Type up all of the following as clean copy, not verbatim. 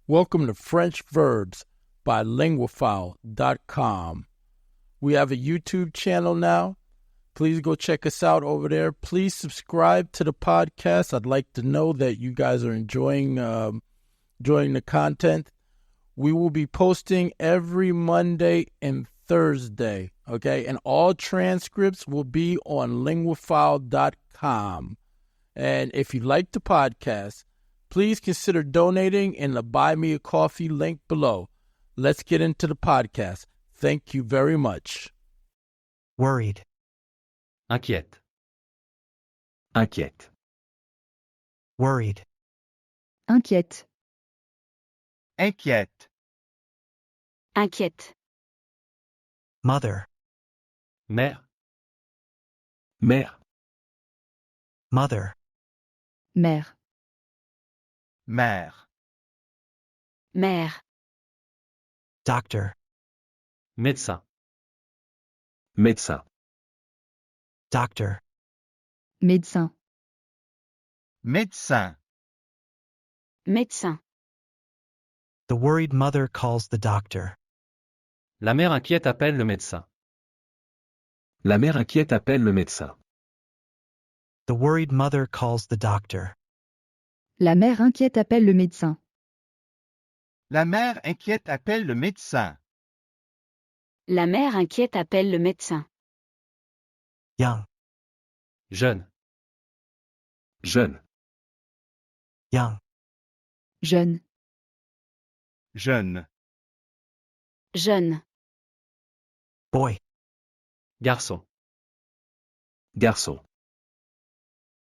Welcome to French Verbs by linguaphile.com. We have a YouTube channel now. Please go check us out over there. Please subscribe to the podcast. I'd like to know that you guys are enjoying the content. We will be posting every Monday and Thursday, okay? And all transcripts will be on linguaphile.com. And if you like the podcast, please consider donating in the Buy Me a Coffee link below. Let's get into the podcast. Thank you very much. Worried. Inquiète. Inquiète. Worried. Inquiète. Inquiète. Inquiète. Mother. Mère. Mère. Mother. Mère. Mère. Mère. Doctor. Médecin. Médecin. Doctor. Médecin. Médecin. Médecin. The worried mother calls the doctor. La mère inquiète appelle le médecin. La mère inquiète appelle le médecin. The worried mother calls the doctor. La mère inquiète appelle le médecin. La mère inquiète appelle le médecin. La mère inquiète appelle le médecin. Young. Jeune. Jeune. Young. Jeune. Jeune. Jeune. Boy. Garçon. Garçon.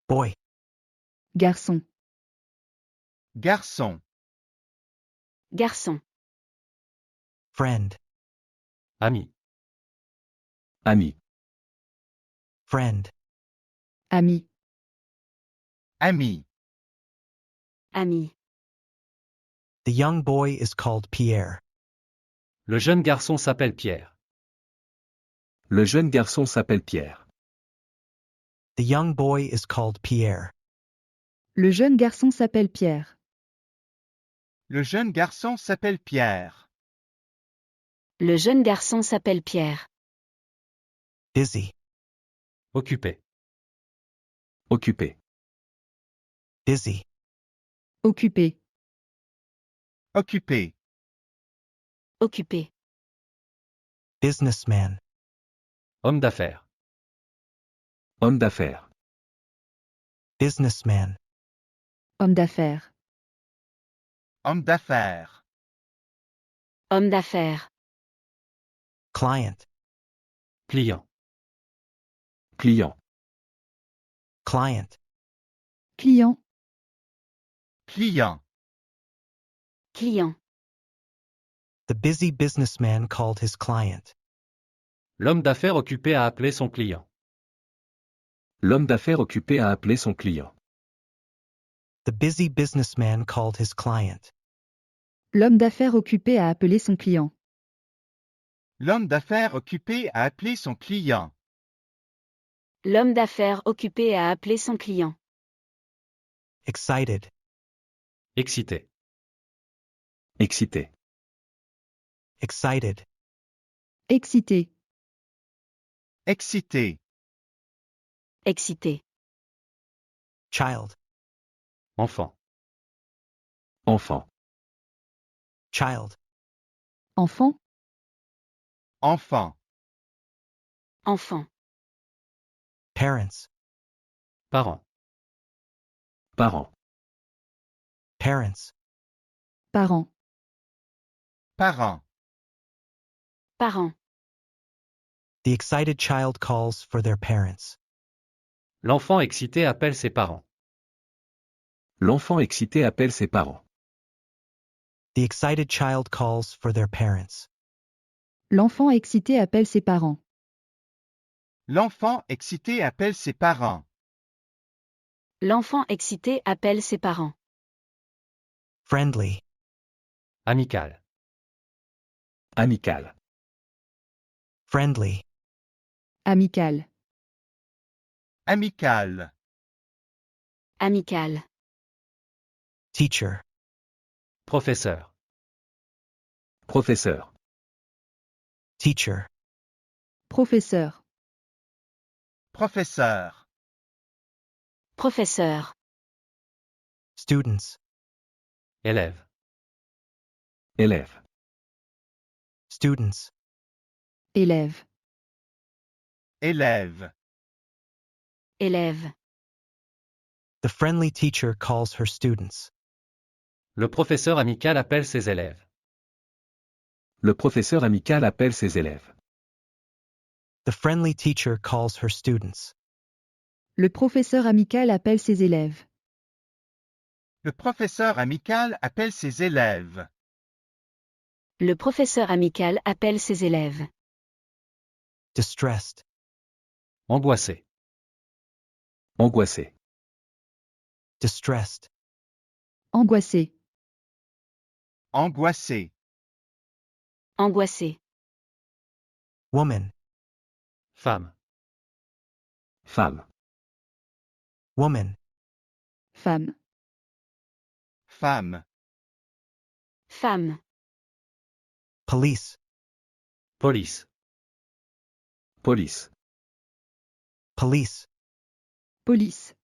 Boy. Garçon. Garçon. Garçon. Friend. Ami. Ami. Friend. Ami. Ami. Ami. The young boy is called Pierre. Le jeune garçon s'appelle Pierre. Le jeune garçon s'appelle Pierre. The young boy is called Pierre. Le jeune garçon s'appelle Pierre. Le jeune garçon s'appelle Pierre. Le jeune garçon s'appelle Pierre. Busy. Occupé. Occupé. Busy. Occupé. Occupé. Occupé. Businessman. Homme d'affaires. Homme d'affaires. Businessman. Homme d'affaires. Homme d'affaires. Homme d'affaires. Client. Client. Client. Client. Client. Client. Client. The busy businessman called his client. L'homme d'affaires occupé a appelé son client. L'homme d'affaires occupé a appelé son client. The busy businessman called his client. L'homme d'affaires occupé a appelé son client. L'homme d'affaires occupé a appelé son client. L'homme d'affaires occupé a appelé son client. Excited. Excité. Excité. Excited. Excité. Excité. Excité. Child. Enfant. Enfant. Child. Enfant. Enfant. Enfant. Parents. Parent. Parent. Parents. Parent. Parent. Parent. The excited child calls for their parents. L'enfant excité appelle ses parents. L'enfant excité appelle ses parents. The excited child calls for their parents. L'enfant excité appelle ses parents. L'enfant excité appelle ses parents. L'enfant excité appelle ses parents. Friendly. Amical. Amical. Friendly. Amical. Amical. Amical. Teacher. Professeur. Professeur. Teacher. Professeur. Professeur. Professeur. Students. Élève. Élève. Students. Élève. Élève. Élève. The friendly teacher calls her students. Le professeur amical appelle ses élèves. Le professeur amical appelle ses élèves. The friendly teacher calls her students. Le professeur amical appelle ses élèves. Le professeur amical appelle ses élèves. Le professeur amical appelle ses élèves. Distressed. Angoissé. Angoissé. Distressed. Angoissé. Angoissé. Angoissé. Woman. Femme. Femme. Woman. Femme. Femme. Femme. Police. Police. Police. Police. Police.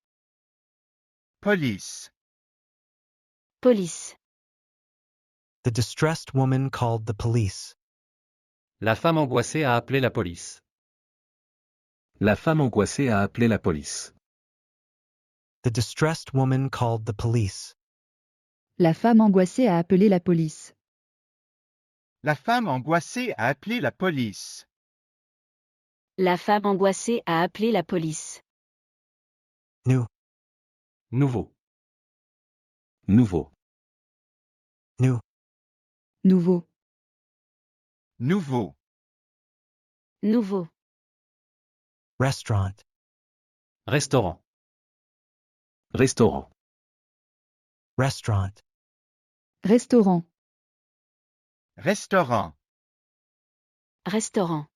Police. Police. The distressed woman called the police. La femme angoissée a appelé la police. La femme angoissée a appelé la police. The distressed woman called the police. La femme angoissée a appelé la police. La femme angoissée a appelé la police. La femme angoissée a appelé la police. New. Nouveau. Nouveau. New. Nouveau. Nouveau. Nouveau. Restaurant. Restaurant. Restaurant. Restaurant. Restaurant. Restaurant. Restaurant.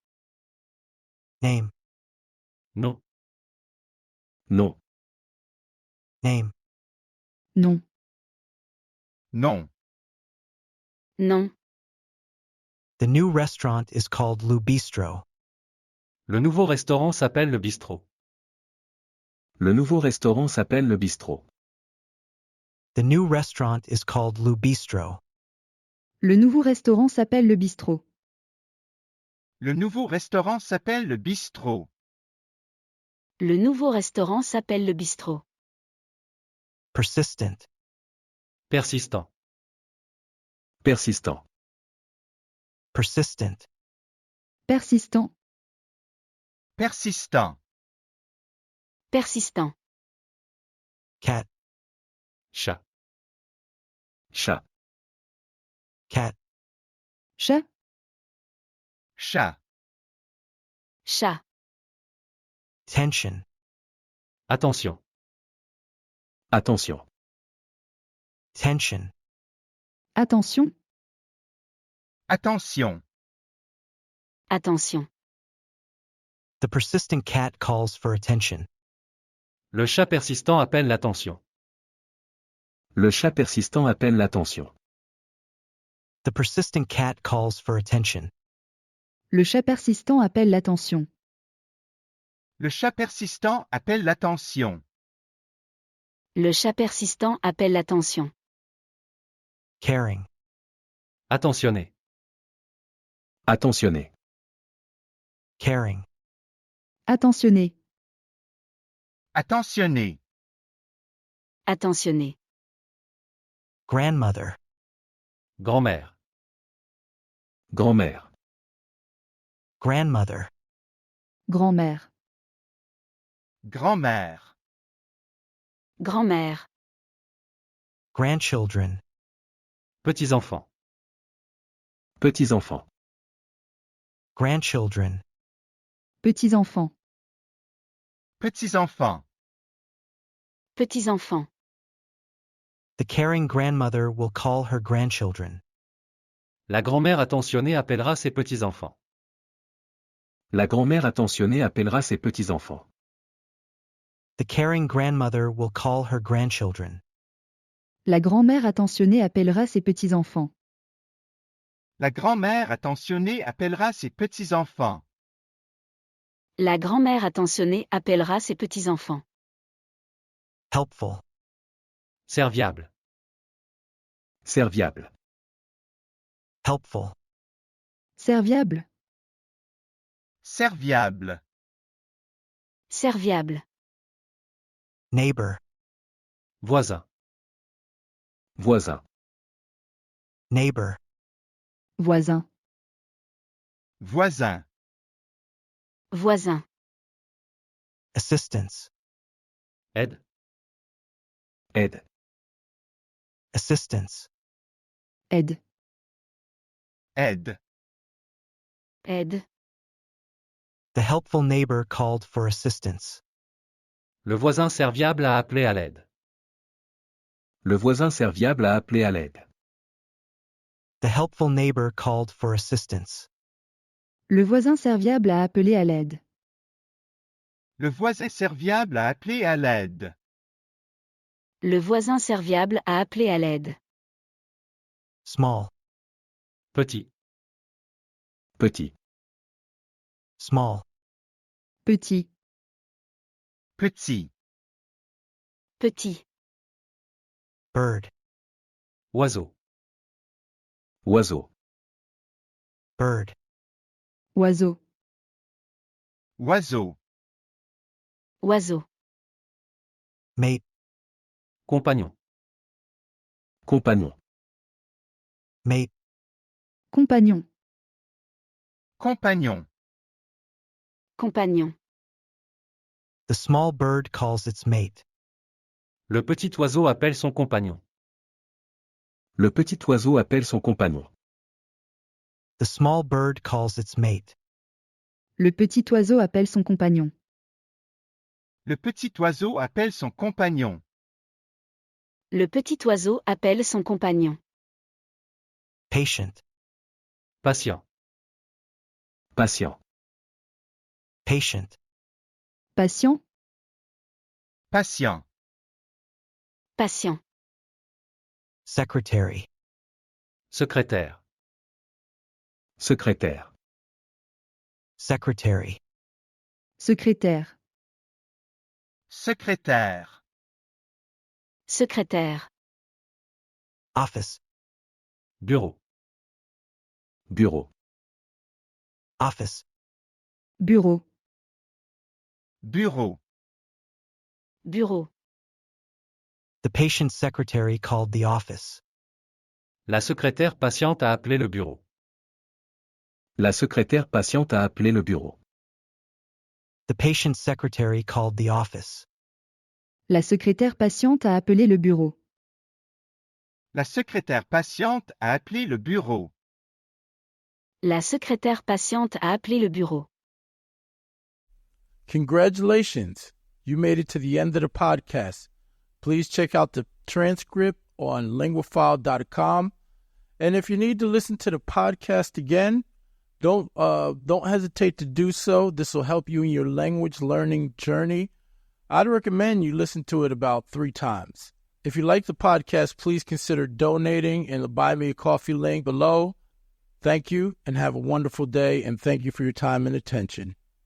Name. Non. Non. Name. Non. Non. Non. The new restaurant is called Lou Bistro. Le nouveau restaurant s'appelle le bistrot. Le nouveau restaurant s'appelle le bistrot. The new restaurant is called Lou Bistro. Le nouveau restaurant s'appelle le bistrot. Le nouveau restaurant s'appelle le bistrot. Le nouveau restaurant s'appelle le bistrot. Persistent. Persistant. Persistant. Persistent. Persistant. Persistant. Persistant. Cat. Chat. Chat. Cat. Chat. Chat. Chat. Tension. Attention. Attention. Tension. Attention. Attention. Attention. The persistent cat calls for attention. Le chat persistant appelle l'attention. Le chat persistant appelle l'attention. The persistent cat calls for attention. Le chat persistant appelle l'attention. Le chat persistant appelle l'attention. Le chat persistant appelle l'attention. Caring. Attentionné. Attentionné. Caring. Attentionné. Attentionné. Attentionné. Grandmother. Grand-mère. Grand-mère. Grandmother. Grand-mère. Grand-mère. Grand-mère. Grandchildren. Petits-enfants. Petits-enfants. Grandchildren. Petits-enfants. Petits-enfants. Petits-enfants. The caring grandmother will call her grandchildren. La grand-mère attentionnée appellera ses petits-enfants. La grand-mère attentionnée appellera ses petits-enfants. The caring grandmother will call her grandchildren. La grand-mère attentionnée appellera ses petits-enfants. La grand-mère attentionnée appellera ses petits-enfants. La grand-mère attentionnée appellera ses petits-enfants. Helpful. Serviable. Serviable. Helpful. Serviable. Serviable. Serviable. Neighbor. Voisin. Voisin. Neighbor. Voisin. Voisin. Voisin. Assistance. Aide. Aide. Assistance. Aide. Aide. Aide. The helpful neighbor called for assistance. Le voisin serviable a appelé à l'aide. Le voisin serviable a appelé à l'aide. The helpful neighbor called for assistance. Le voisin serviable a appelé à l'aide. Le voisin serviable a appelé à l'aide. Le voisin serviable a appelé à l'aide. Small. Petit. Petit. Small. Petit. Petit. Petit. Bird. Oiseau. Oiseau. Bird. Oiseau. Oiseau. Oiseau. Mate. Compagnon. Compagnon. Mate. Compagnon. Compagnon. Compagnon. The small bird calls its mate. Le petit oiseau appelle son compagnon. Le petit oiseau appelle son compagnon. The small bird calls its mate. Le petit oiseau appelle son compagnon. Le petit oiseau appelle son compagnon. Le petit oiseau appelle son compagnon. Patient. Patient. Patient. Patient. Patient. Patient. Patient. Secretary. Secrétaire. Secrétaire. Secretary. Secrétaire. Secrétaire. Secrétaire. Office. Bureau. Bureau. Office. Bureau. Bureau. Bureau. The patient secretary called the office. La secrétaire patiente a appelé le bureau. La secrétaire patiente a appelé le bureau. The patient secretary called the office. La secrétaire patiente a appelé le bureau. La secrétaire patiente a appelé le bureau. La secrétaire patiente a appelé le bureau. Congratulations! You made it to the end of the podcast. Please check out the transcript on linguafile.com. And if you need to listen to the podcast again, don't hesitate to do so. This will help you in your language learning journey. I'd recommend you listen to it about 3 times. If you like the podcast, please consider donating in the Buy Me a Coffee link below. Thank you and have a wonderful day, and thank you for your time and attention.